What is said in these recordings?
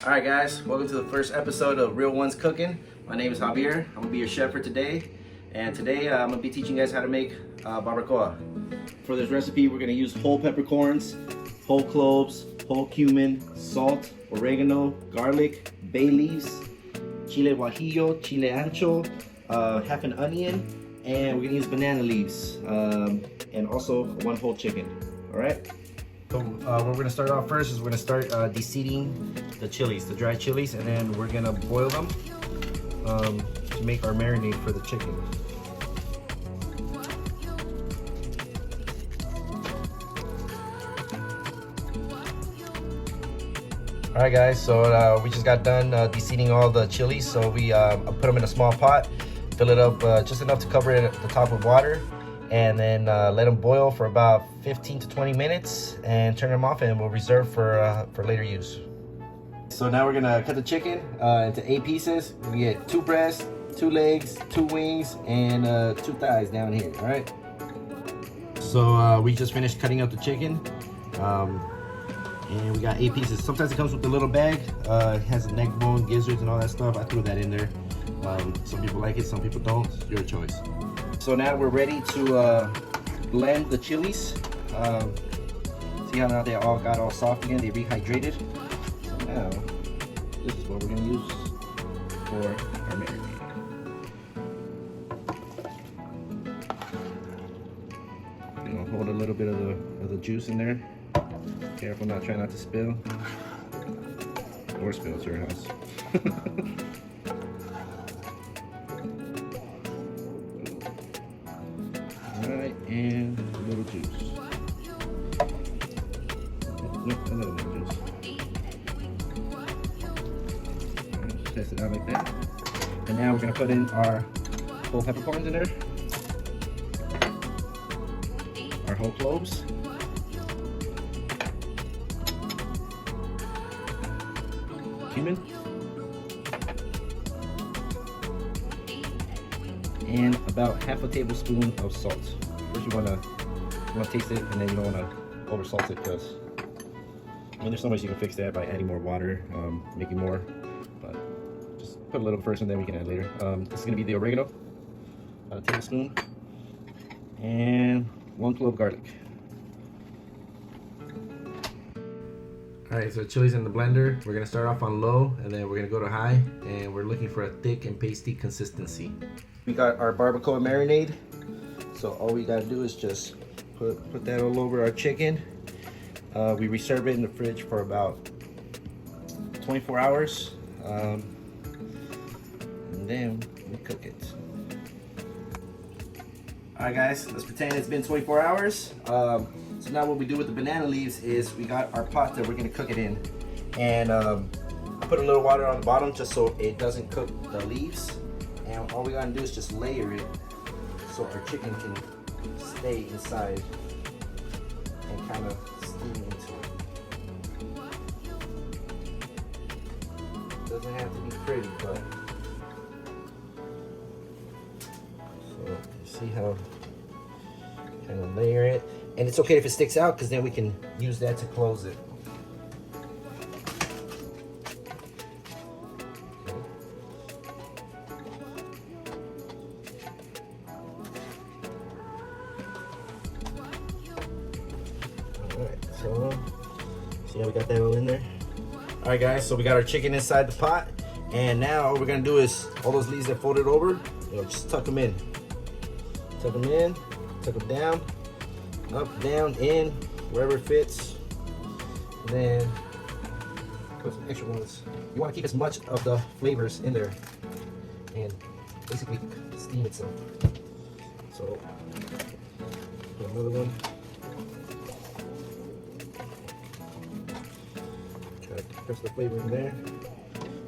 Alright guys, welcome to the first episode of Real Ones Cooking. My name is Javier. I'm going to be your chef for today. And today I'm going to be teaching you guys how to make barbacoa. For this recipe we're going to use whole peppercorns, whole cloves, whole cumin, salt, oregano, garlic, bay leaves, chile guajillo, chile ancho, half an onion, and we're going to use banana leaves, and also one whole chicken. Alright? So what we're going to start off first is we're going to start deseeding the chilies, the dry chilies, and then we're going to boil them to make our marinade for the chicken. Alright guys, so we just got done deseeding all the chilies, so we put them in a small pot, fill it up just enough to cover it at the top with water, and then let them boil for about 15 to 20 minutes and turn them off, and we'll reserve for later use. So now we're gonna cut the chicken into 8 pieces. We get 2 breasts, 2 legs, 2 wings, and 2 thighs down here. All right. So we just finished cutting up the chicken, and we got 8 pieces. Sometimes it comes with a little bag. It has a neck bone, gizzards, and all that stuff. I threw that in there. Some people like it, some people don't. It's your choice. So now we're ready to blend the chilies. See how now they all got all soft again? They rehydrated. So now this is what we're going to use for our marinade. You know, hold a little bit of the juice in there. Careful, try not to spill. Or spill, it's your house. Alright, and a little juice. Nope, a little more juice. Alright, test it out like that. And now we're going to put in our whole peppercorns in there. Our whole cloves. Cumin. And about half a tablespoon of salt. First you want to taste it, and then you don't want to over salt it, because I mean, there's so much you can fix that by adding more water, making more, but just put a little first and then we can add later. This is going to be the oregano, about a tablespoon, and 1 clove garlic. Alright, so chili's in the blender. We're going to start off on low, and then we're going to go to high, and we're looking for a thick and pasty consistency. We got our barbacoa marinade, so all we got to do is just put that all over our chicken. We reserve it in the fridge for about 24 hours, and then we cook it. Alright guys, let's pretend it's been 24 hours. So now what we do with the banana leaves is we got our pot that we're going to cook it in, and I put a little water on the bottom just so it doesn't cook the leaves, and all we got to do is just layer it so our chicken can stay inside and kind of steam into it. Doesn't have to be pretty, but so you see how kind of layer it. And it's okay if it sticks out, because then we can use that to close it. Alright, so see how we got that all in there? Alright guys, so we got our chicken inside the pot, and now all we're gonna do is all those leaves that folded over, just tuck them in. Tuck them in, tuck them down. Up, down, in, wherever it fits. And then put some extra ones. You want to keep as much of the flavors in there and basically steam itself. So put another one. Try to press the flavor in there.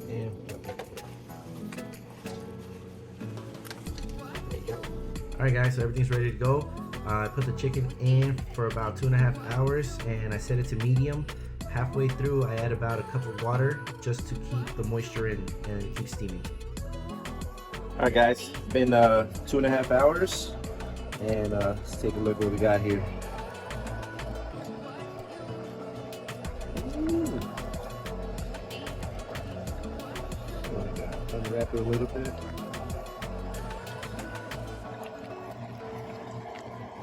And there you go. Alright guys, so everything's ready to go. I put the chicken in for about 2.5 hours, and I set it to medium. Halfway through, I add about a cup of water just to keep the moisture in and keep steaming. Alright guys, it's been 2.5 hours, and let's take a look what we got here. Unwrap it a little bit.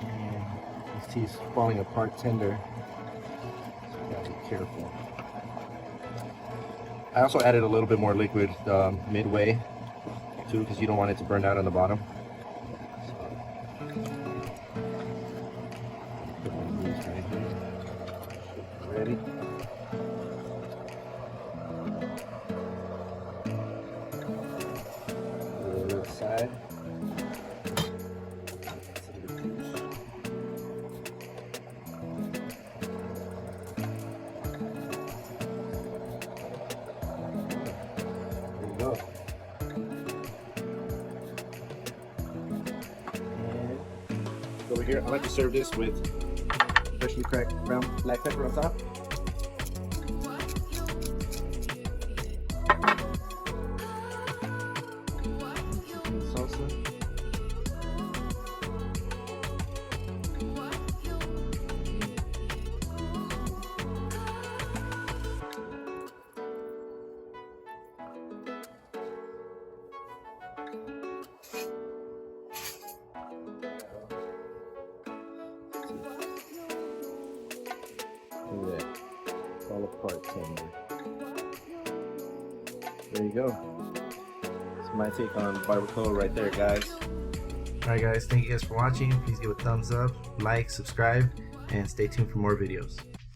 And this tea's falling apart tender, so you gotta be careful. I also added a little bit more liquid midway too, because you don't want it to burn out on the bottom. Put one of these right here. Ready? Side. There you go. And over here, I like to serve this with freshly cracked brown black pepper on top. Salsa. Look at that. Fall apart tender. There you go. That's my take on barbacoa right there, guys. Alright guys, thank you guys for watching. Please give a thumbs up, like, subscribe, and stay tuned for more videos.